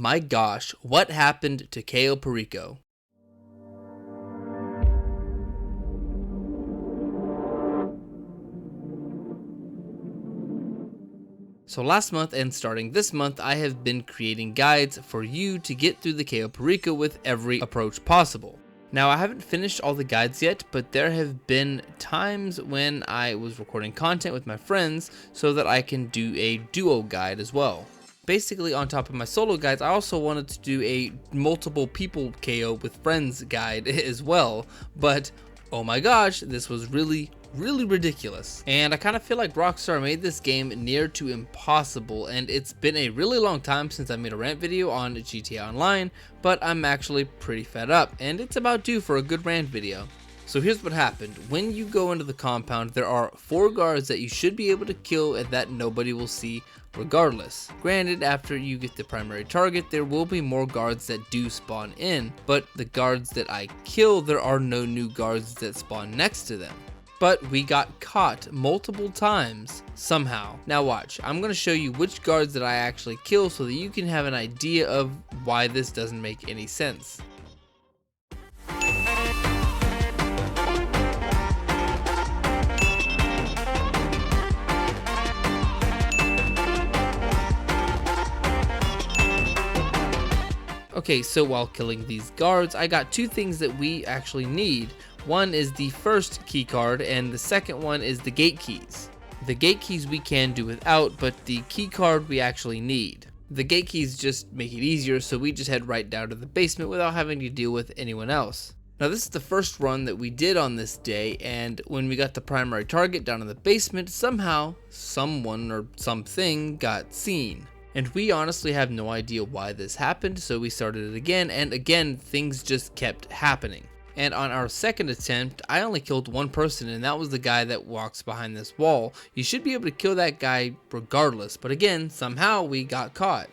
My gosh, what happened to Cayo Perico? So last month and starting this month, I have been creating guides for you to get through the Cayo Perico with every approach possible. Now, I haven't finished all the guides yet, but there have been times when I was recording content with my friends so that I can do a duo guide as well. Basically, on top of my solo guides, I also wanted to do a multiple people KO with friends guide as well, but oh my gosh, this was really ridiculous. And I kind of feel like Rockstar made this game near to impossible, and it's been a really long time since I made a rant video on GTA Online, but I'm actually pretty fed up, and it's about due for a good rant video. So here's what happened. When you go into the compound, there are 4 guards that you should be able to kill and that nobody will see regardless. Granted, after you get the primary target, there will be more guards that do spawn in, but the guards that I kill, there are no new guards that spawn next to them. But we got caught multiple times somehow. Now watch, I'm going to show you which guards that I actually kill so that you can have an idea of why this doesn't make any sense. Okay, so while killing these guards, I got 2 things that we actually need. One is the first key card, and the second one is the gate keys. The gate keys we can do without, but the key card we actually need. The gate keys just make it easier, so we just head right down to the basement without having to deal with anyone else. Now this is the first run that we did on this day, and when we got the primary target down in the basement, somehow, someone or something got seen. And we honestly have no idea why this happened, so we started it again, and again, things just kept happening. And on our second attempt, I only killed 1 person, and that was the guy that walks behind this wall. You should be able to kill that guy regardless, but again, somehow we got caught.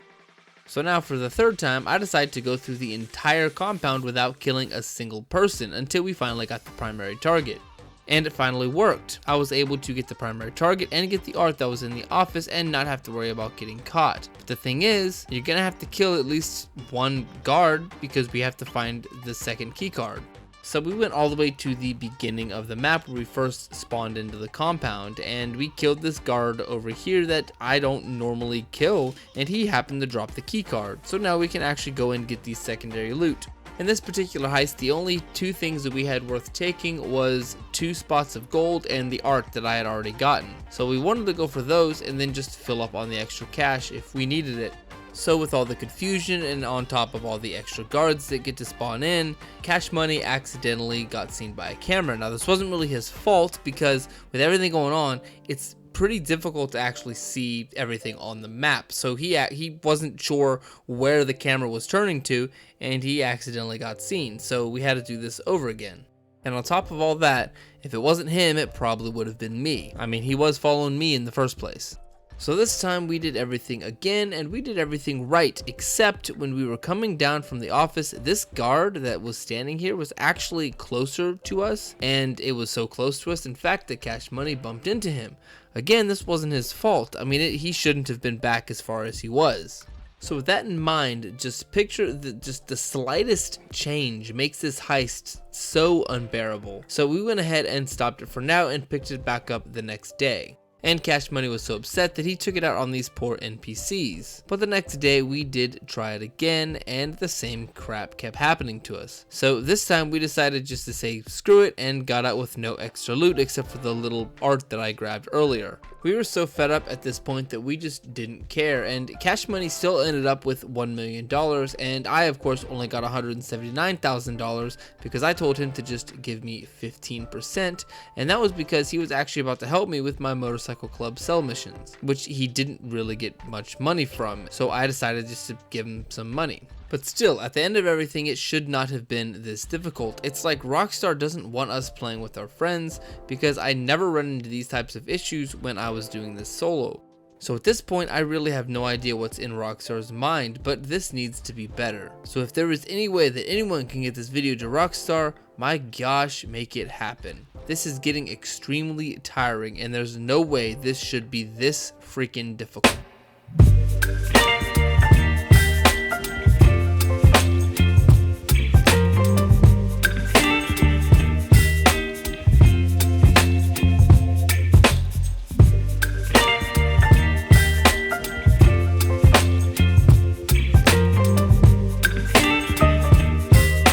So now for the 3rd time, I decided to go through the entire compound without killing a single person until we finally got the primary target. And it finally worked. I was able to get the primary target and get the art that was in the office and not have to worry about getting caught. But the thing is, you're gonna have to kill at least 1 guard because we have to find the second key card. So we went all the way to the beginning of the map where we first spawned into the compound, and we killed this guard over here that I don't normally kill, and he happened to drop the key card. So now we can actually go and get the secondary loot. In this particular heist, the only 2 things that we had worth taking was 2 spots of gold and the art that I had already gotten. So we wanted to go for those and then just fill up on the extra cash if we needed it. So with all the confusion and on top of all the extra guards that get to spawn in, Cash Money accidentally got seen by a camera. Now this wasn't really his fault because with everything going on, it's pretty difficult to actually see everything on the map. So he wasn't sure where the camera was turning to, and he accidentally got seen. So we had to do this over again. And on top of all that, if it wasn't him, it probably would have been me. I mean, he was following me in the first place. So this time we did everything again, and we did everything right, except when we were coming down from the office, this guard that was standing here was actually closer to us, and it was so close to us, in fact, that Cash Money bumped into him. Again, this wasn't his fault. I mean, he shouldn't have been back as far as he was. So with that in mind, just picture just the slightest change makes this heist so unbearable. So we went ahead and stopped it for now and picked it back up the next day. And Cash Money was so upset that he took it out on these poor NPCs. But the next day we did try it again, and the same crap kept happening to us. So this time we decided just to say screw it and got out with no extra loot except for the little art that I grabbed earlier. We were so fed up at this point that we just didn't care, and Cash Money still ended up with $1 million, and I of course only got $179,000 because I told him to just give me 15%, and that was because he was actually about to help me with my motorcycle club sell missions, which he didn't really get much money from, so I decided just to give him some money. But still, at the end of everything, it should not have been this difficult. It's like Rockstar doesn't want us playing with our friends because I never run into these types of issues when I was doing this solo. So at this point, I really have no idea what's in Rockstar's mind, but this needs to be better. So if there is any way that anyone can get this video to Rockstar, my gosh, make it happen. This is getting extremely tiring, and there's no way this should be this freaking difficult.